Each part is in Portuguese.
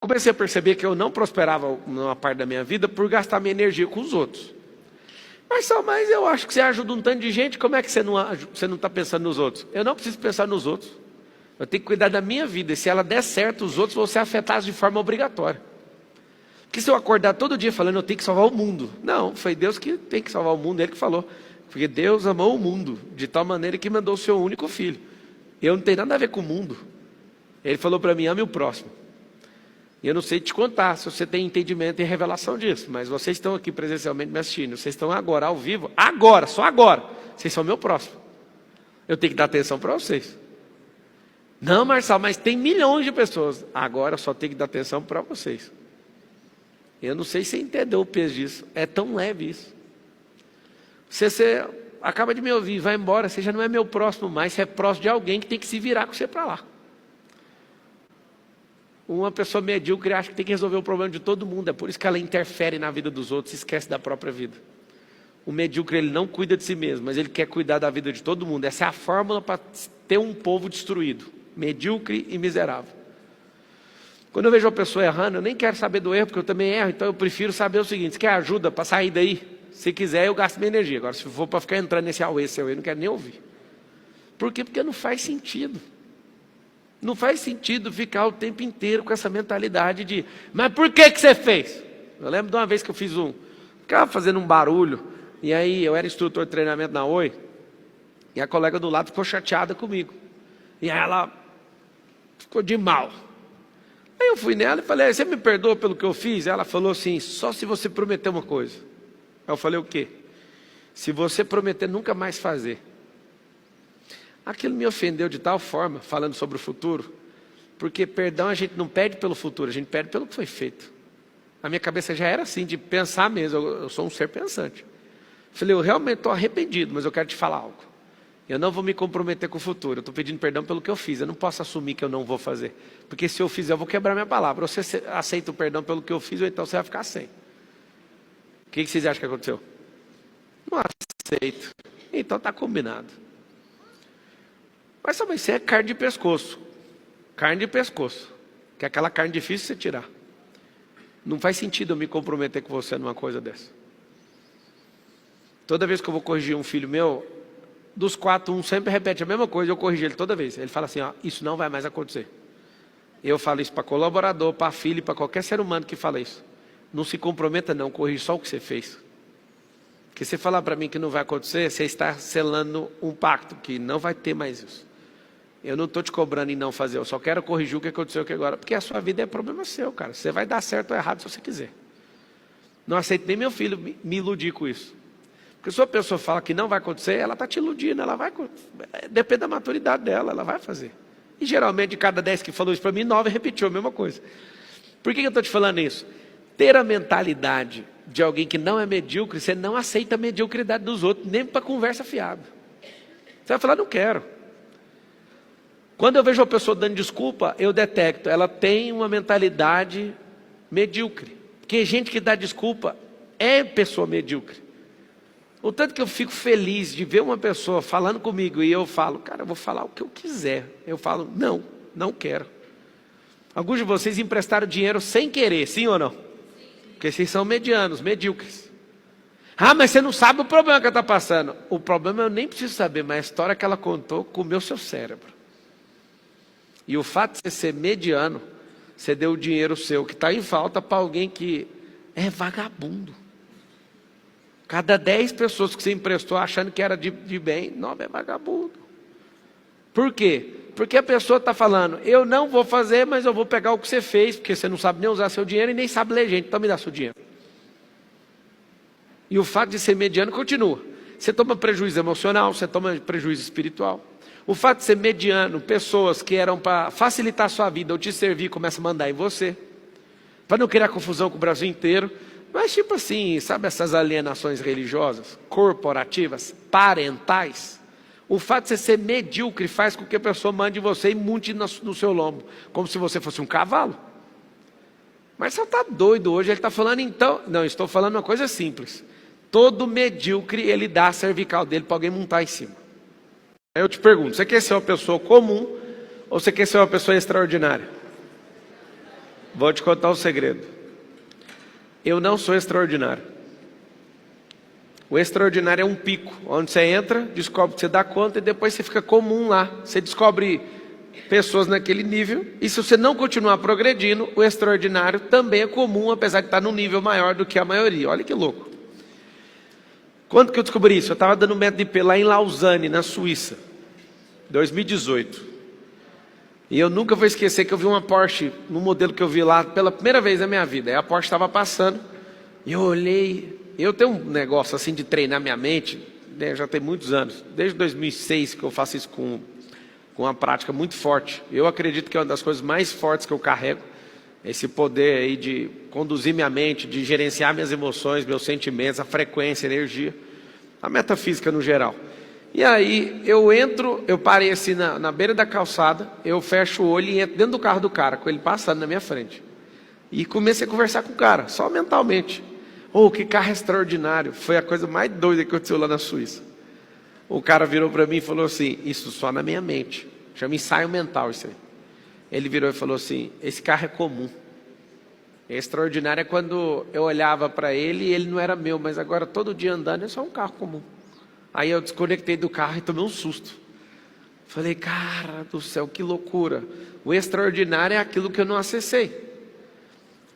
comecei a perceber que eu não prosperava numa parte da minha vida por gastar minha energia com os outros. Mas eu acho que você ajuda um tanto de gente, como é que você não está pensando nos outros? Eu não preciso pensar nos outros. Eu tenho que cuidar da minha vida, e se ela der certo, os outros vão ser afetados de forma obrigatória. Porque se eu acordar todo dia falando, eu tenho que salvar o mundo. Não, foi Deus que tem que salvar o mundo, Ele que falou. Porque Deus amou o mundo, de tal maneira que mandou o seu único filho. Eu não tenho nada a ver com o mundo. Ele falou para mim, ame o próximo. E eu não sei te contar se você tem entendimento e revelação disso, mas vocês estão aqui presencialmente me assistindo, vocês estão agora ao vivo, agora, só agora, vocês são meu próximo. Eu tenho que dar atenção para vocês. Não, Marçal, mas tem milhões de pessoas. Agora eu só tenho que dar atenção para vocês. Eu não sei se você entendeu o peso disso. É tão leve isso. Você acaba de me ouvir, vai embora, você já não é meu próximo mais, você é próximo de alguém que tem que se virar com você para lá. Uma pessoa medíocre acha que tem que resolver o problema de todo mundo, é por isso que ela interfere na vida dos outros, se esquece da própria vida. O medíocre, ele não cuida de si mesmo, mas ele quer cuidar da vida de todo mundo. Essa é a fórmula para ter um povo destruído, medíocre e miserável. Quando eu vejo uma pessoa errando, eu nem quero saber do erro, porque eu também erro, então eu prefiro saber o seguinte: você quer ajuda para sair daí? Se quiser, eu gasto minha energia. Agora, se for para ficar entrando nesse auê, eu não quero nem ouvir. Por quê? Porque não faz sentido. Não faz sentido ficar o tempo inteiro com essa mentalidade de, mas por que você fez? Eu lembro de uma vez que eu ficava fazendo um barulho, e aí eu era instrutor de treinamento na Oi, e a colega do lado ficou chateada comigo. E aí ela ficou de mal. Aí eu fui nela e falei, você me perdoa pelo que eu fiz? Ela falou assim, só se você prometer uma coisa. Aí eu falei, o quê? Se você prometer nunca mais fazer. Aquilo me ofendeu de tal forma, falando sobre o futuro, porque perdão a gente não pede pelo futuro, a gente pede pelo que foi feito. A minha cabeça já era assim, de pensar mesmo, eu sou um ser pensante. Falei, eu realmente estou arrependido, mas eu quero te falar algo. Eu não vou me comprometer com o futuro, eu estou pedindo perdão pelo que eu fiz, eu não posso assumir que eu não vou fazer. Porque se eu fizer, eu vou quebrar minha palavra. Ou você aceita o perdão pelo que eu fiz, ou então você vai ficar sem. O que vocês acham que aconteceu? Não aceito. Então está combinado. Mas sabe, isso é carne de pescoço. Carne de pescoço. Que é aquela carne difícil de você tirar. Não faz sentido eu me comprometer com você numa coisa dessa. Toda vez que eu vou corrigir um filho meu, dos 4, um sempre repete a mesma coisa, eu corrijo ele toda vez. Ele fala assim, ó, isso não vai mais acontecer. Eu falo isso para colaborador, para filho, para qualquer ser humano que fala isso. Não se comprometa não, corrija só o que você fez. Porque se você falar para mim que não vai acontecer, você está selando um pacto, que não vai ter mais isso. Eu não estou te cobrando em não fazer, eu só quero corrigir o que aconteceu aqui agora. Porque a sua vida é problema seu, cara. Você vai dar certo ou errado se você quiser. Não aceito nem meu filho me iludir com isso. Porque se a pessoa fala que não vai acontecer, ela está te iludindo, depende da maturidade dela, ela vai fazer. E geralmente de cada 10 que falou isso para mim, 9 repetiu a mesma coisa. Por que eu estou te falando isso? Ter a mentalidade de alguém que não é medíocre, você não aceita a mediocridade dos outros, nem para conversa fiada. Você vai falar, não quero. Quando eu vejo uma pessoa dando desculpa, eu detecto, ela tem uma mentalidade medíocre. Porque gente que dá desculpa é pessoa medíocre. O tanto que eu fico feliz de ver uma pessoa falando comigo e eu falo, cara, eu vou falar o que eu quiser. Eu falo, não quero. Alguns de vocês emprestaram dinheiro sem querer, sim ou não? Porque vocês são medianos, medíocres. Ah, mas você não sabe o problema que ela está passando. O problema eu nem preciso saber, mas a história que ela contou comeu seu cérebro. E o fato de você ser mediano, você deu o dinheiro seu que está em falta para alguém que é vagabundo. Cada 10 pessoas que você emprestou achando que era de bem, 9 é vagabundo. Por quê? Porque a pessoa está falando, eu não vou fazer, mas eu vou pegar o que você fez, porque você não sabe nem usar seu dinheiro e nem sabe ler gente, então me dá seu dinheiro. E o fato de ser mediano continua. Você toma prejuízo emocional, você toma prejuízo espiritual. O fato de ser mediano, pessoas que eram para facilitar a sua vida ou te servir, começam a mandar em você. Para não criar confusão com o Brasil inteiro. Mas tipo assim, sabe essas alienações religiosas, corporativas, parentais? O fato de você ser medíocre faz com que a pessoa mande você e monte no seu lombo, como se você fosse um cavalo. Mas você está doido hoje, ele está falando então... Não, estou falando uma coisa simples. Todo medíocre, ele dá a cervical dele para alguém montar em cima. Aí eu te pergunto, você quer ser uma pessoa comum ou você quer ser uma pessoa extraordinária? Vou te contar um segredo. Eu não sou extraordinário. O extraordinário é um pico, onde você entra, descobre que você dá conta e depois você fica comum lá. Você descobre pessoas naquele nível e se você não continuar progredindo, o extraordinário também é comum, apesar de estar num nível maior do que a maioria. Olha que louco. Quando que eu descobri isso? Eu estava dando método IP lá em Lausanne, na Suíça, 2018. E eu nunca vou esquecer que eu vi uma Porsche, no modelo que eu vi lá, pela primeira vez na minha vida. Aí a Porsche estava passando, e eu olhei. Eu tenho um negócio assim de treinar minha mente, né, já tem muitos anos. Desde 2006 que eu faço isso com uma prática muito forte. Eu acredito que é uma das coisas mais fortes que eu carrego. Esse poder aí de conduzir minha mente, de gerenciar minhas emoções, meus sentimentos, a frequência, a energia, a metafísica no geral. E aí eu parei assim na beira da calçada, eu fecho o olho e entro dentro do carro do cara, com ele passando na minha frente. E comecei a conversar com o cara, só mentalmente. Oh, que carro extraordinário. Foi a coisa mais doida que aconteceu lá na Suíça. O cara virou para mim e falou assim, isso só na minha mente. Chama ensaio mental isso aí. Ele virou e falou assim, esse carro é comum. Extraordinário é quando eu olhava para ele e ele não era meu, mas agora todo dia andando é só um carro comum. Aí eu desconectei do carro e tomei um susto. Falei, cara do céu, que loucura. O extraordinário é aquilo que eu não acessei.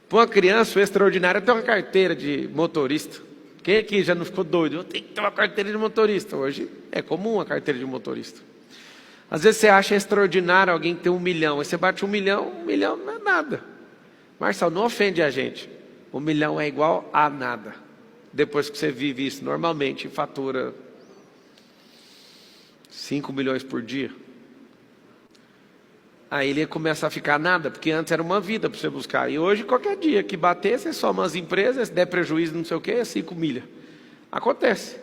Para uma criança, o extraordinário é ter uma carteira de motorista. Quem aqui já não ficou doido? Eu tenho que ter uma carteira de motorista. Hoje é comum a carteira de motorista. Às vezes você acha extraordinário alguém ter 1 milhão. Aí você bate 1 milhão não é nada. Marcelo, não ofende a gente. 1 milhão é igual a nada. Depois que você vive isso normalmente, fatura 5 milhões por dia. Aí ele começa a ficar nada, porque antes era uma vida para você buscar. E hoje, qualquer dia que bater, você soma as empresas, se der prejuízo, não sei o quê, é 5 milhas. Acontece.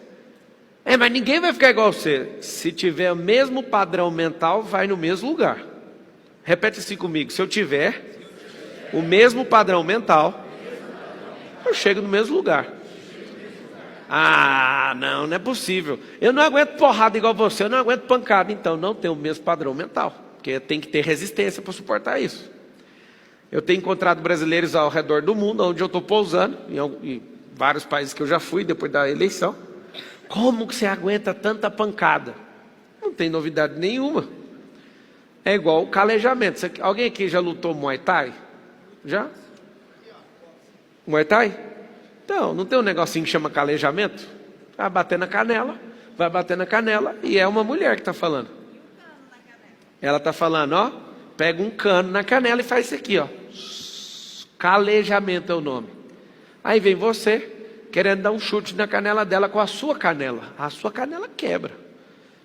Mas ninguém vai ficar igual você. Se tiver o mesmo padrão mental, vai no mesmo lugar. Repete assim comigo. Se eu tiver o mesmo padrão mental, eu chego no mesmo lugar. Ah, não é possível. Eu não aguento porrada igual você, eu não aguento pancada. Então, não tem o mesmo padrão mental. Porque tem que ter resistência para suportar isso. Eu tenho encontrado brasileiros ao redor do mundo, onde eu estou pousando, em vários países que eu já fui depois da eleição. Como que você aguenta tanta pancada? Não tem novidade nenhuma. É igual o calejamento. Alguém aqui já lutou Muay Thai? Já? Muay Thai? Então, não tem um negocinho que chama calejamento? Vai bater na canela, e é uma mulher que está falando. Ela está falando, ó, pega um cano na canela e faz isso aqui, ó. Calejamento é o nome. Aí vem você, querendo dar um chute na canela dela com a sua canela. A sua canela quebra.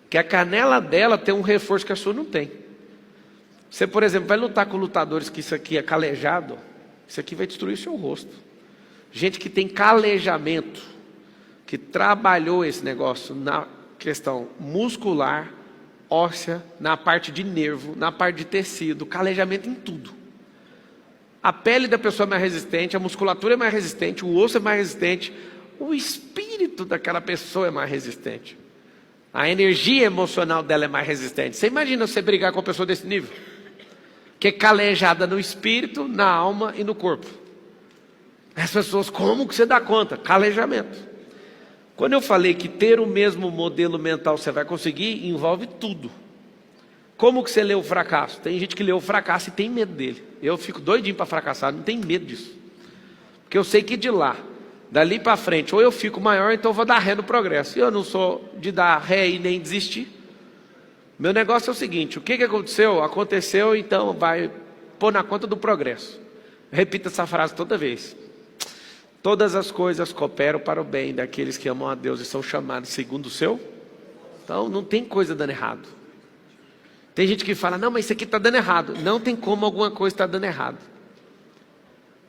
Porque a canela dela tem um reforço que a sua não tem. Você, por exemplo, vai lutar com lutadores que isso aqui é calejado, isso aqui vai destruir o seu rosto. Gente que tem calejamento, que trabalhou esse negócio na questão muscular, óssea, na parte de nervo, na parte de tecido, calejamento em tudo. A pele da pessoa é mais resistente, a musculatura é mais resistente, o osso é mais resistente, o espírito daquela pessoa é mais resistente. A energia emocional dela é mais resistente. Você imagina você brigar com uma pessoa desse nível? Que é calejada no espírito, na alma e no corpo. As pessoas, como que você dá conta? Calejamento. Quando eu falei que ter o mesmo modelo mental você vai conseguir, envolve tudo. Como que você lê o fracasso? Tem gente que lê o fracasso e tem medo dele. Eu fico doidinho para fracassar, não tenho medo disso. Porque eu sei que dali para frente, ou eu fico maior, então eu vou dar ré no progresso. E eu não sou de dar ré e nem desistir. Meu negócio é o seguinte, o que aconteceu? Aconteceu, então vai pôr na conta do progresso. Repita essa frase toda vez. Todas as coisas cooperam para o bem daqueles que amam a Deus e são chamados segundo o seu. Então não tem coisa dando errado. Tem gente que fala, não, mas isso aqui está dando errado. Não tem como alguma coisa estar dando errado.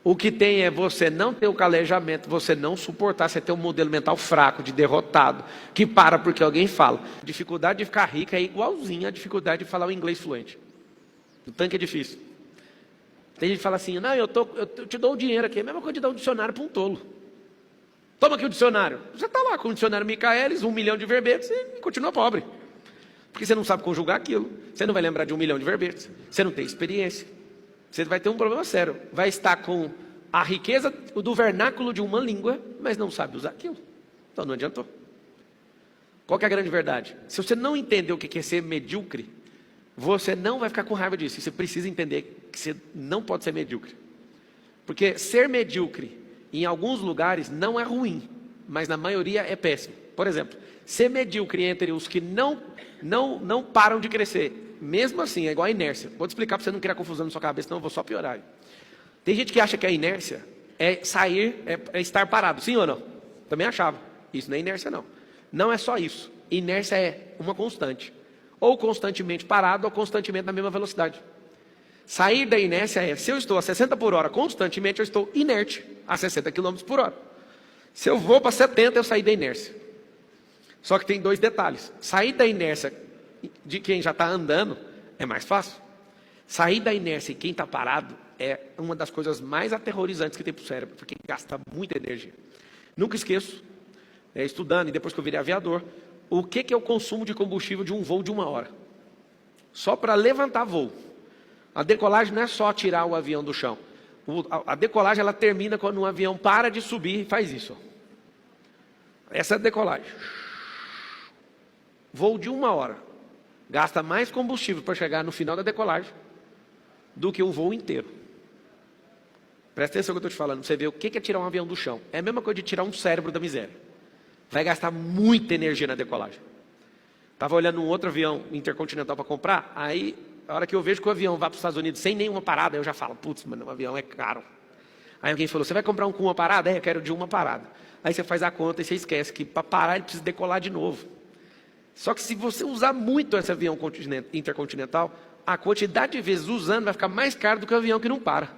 O que tem é você não ter o calejamento, você não suportar, você ter um modelo mental fraco, de derrotado, que para porque alguém fala. A dificuldade de ficar rica é igualzinha à dificuldade de falar o inglês fluente. O tanque é difícil. Tem gente que fala assim, não, eu te dou o dinheiro aqui, é a mesma coisa de dar um dicionário para um tolo. Toma aqui o dicionário. Você está lá com o dicionário Michaelis, 1 milhão de verbetes e continua pobre. Porque você não sabe conjugar aquilo. Você não vai lembrar de 1 milhão de verbetes. Você não tem experiência. Você vai ter um problema sério. Vai estar com a riqueza do vernáculo de uma língua, mas não sabe usar aquilo. Então não adiantou. Qual que é a grande verdade? Se você não entender o que é ser medíocre, você não vai ficar com raiva disso. Você precisa entender que você não pode ser medíocre. Porque ser medíocre em alguns lugares não é ruim, mas na maioria é péssimo. Por exemplo, ser medíocre entre os que não param de crescer, mesmo assim, é igual a inércia. Vou te explicar para você não criar confusão na sua cabeça, senão eu vou só piorar. Tem gente que acha que a inércia é sair, é estar parado. Sim ou não? Também achava. Isso não é inércia, não. Não é só isso. Inércia é uma constante. Ou constantemente parado, ou constantemente na mesma velocidade. Sair da inércia é, se eu estou a 60 por hora constantemente, eu estou inerte a 60 km por hora. Se eu vou para 70, eu saí da inércia. Só que tem dois detalhes. Sair da inércia de quem já está andando é mais fácil. Sair da inércia e quem está parado é uma das coisas mais aterrorizantes que tem para o cérebro, porque gasta muita energia. Nunca esqueço, estudando e depois que eu virei aviador, o que é o consumo de combustível de um voo de 1 hora? Só para levantar voo. A decolagem não é só tirar o avião do chão. A decolagem ela termina quando um avião para de subir e faz isso. Essa é a decolagem. Voo de 1 hora. Gasta mais combustível para chegar no final da decolagem do que um voo inteiro. Presta atenção no que eu estou te falando. Você vê o que é tirar um avião do chão. É a mesma coisa de tirar um cérebro da miséria. Vai gastar muita energia na decolagem. Estava olhando um outro avião intercontinental para comprar. Aí, a hora que eu vejo que o avião vai para os Estados Unidos sem nenhuma parada, eu já falo, putz, mano, o avião é caro. Aí alguém falou, você vai comprar um com uma parada? Eu quero de uma parada. Aí você faz a conta e você esquece que para parar ele precisa decolar de novo. Só que se você usar muito esse avião intercontinental, a quantidade de vezes usando vai ficar mais caro do que o avião que não para.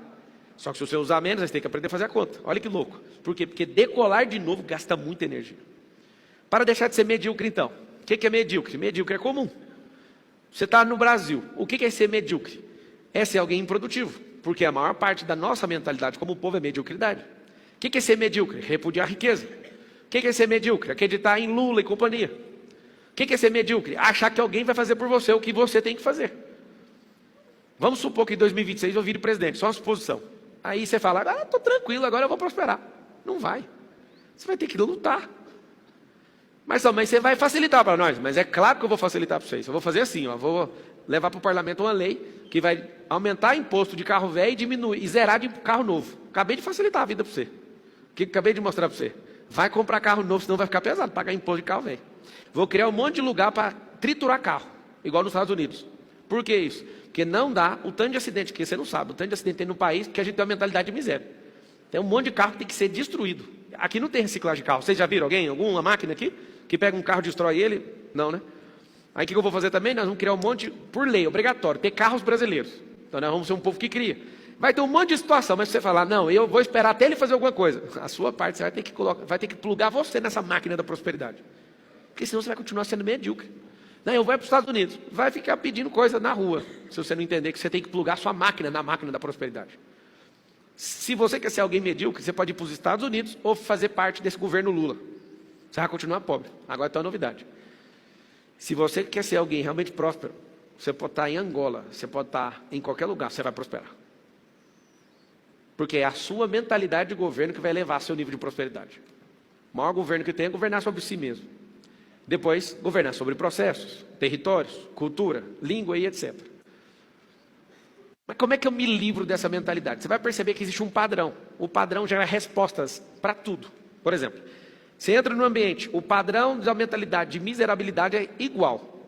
Só que se você usar menos, você tem que aprender a fazer a conta. Olha que louco. Por quê? Porque decolar de novo gasta muita energia. Para deixar de ser medíocre, então. O que é medíocre? Medíocre é comum. Você está no Brasil. O que é ser medíocre? É ser alguém improdutivo. Porque a maior parte da nossa mentalidade como povo é mediocridade. O que é ser medíocre? Repudiar a riqueza. O que é ser medíocre? Acreditar em Lula e companhia. O que é ser medíocre? Achar que alguém vai fazer por você o que você tem que fazer. Vamos supor que em 2026 eu vire presidente, só uma suposição. Aí você fala, estou tranquilo, agora eu vou prosperar. Não vai. Você vai ter que lutar. Mas também você vai facilitar para nós. Mas é claro que eu vou facilitar para vocês. Eu vou fazer assim, vou levar para o parlamento uma lei que vai aumentar imposto de carro velho e diminuir, e zerar de carro novo. Acabei de facilitar a vida para você. O que acabei de mostrar para você? Vai comprar carro novo, senão vai ficar pesado, pagar imposto de carro velho. Vou criar um monte de lugar para triturar carro, igual nos Estados Unidos. Por que isso? Porque não dá o tanto de acidente, que você não sabe, o tanto de acidente tem no país, que a gente tem uma mentalidade de miséria. Tem um monte de carro que tem que ser destruído. Aqui não tem reciclagem de carro. Vocês já viram alguém, alguma máquina aqui, que pega um carro e destrói ele? Não, né? Aí o que eu vou fazer também? Nós vamos criar um monte, por lei, obrigatório, ter carros brasileiros. Então nós vamos ser um povo que cria. Vai ter um monte de situação, mas se você falar, não, eu vou esperar até ele fazer alguma coisa, a sua parte você vai ter que plugar você nessa máquina da prosperidade. Porque senão você vai continuar sendo medíocre. Não, eu vou para os Estados Unidos, vai ficar pedindo coisa na rua, se você não entender que você tem que plugar sua máquina na máquina da prosperidade. Se você quer ser alguém medíocre, você pode ir para os Estados Unidos ou fazer parte desse governo Lula. Você vai continuar pobre. Agora tem uma novidade. Se você quer ser alguém realmente próspero, você pode estar em Angola, você pode estar em qualquer lugar, você vai prosperar. Porque é a sua mentalidade de governo que vai levar seu nível de prosperidade. O maior governo que tem é governar sobre si mesmo. Depois, governar sobre processos, territórios, cultura, língua e etc. Mas como é que eu me livro dessa mentalidade? Você vai perceber que existe um padrão. O padrão gera respostas para tudo. Por exemplo, você entra no ambiente, o padrão da mentalidade de miserabilidade é igual.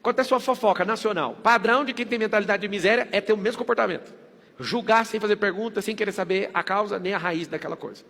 Quanto à sua fofoca nacional, padrão de quem tem mentalidade de miséria é ter o mesmo comportamento. Julgar sem fazer perguntas, sem querer saber a causa nem a raiz daquela coisa.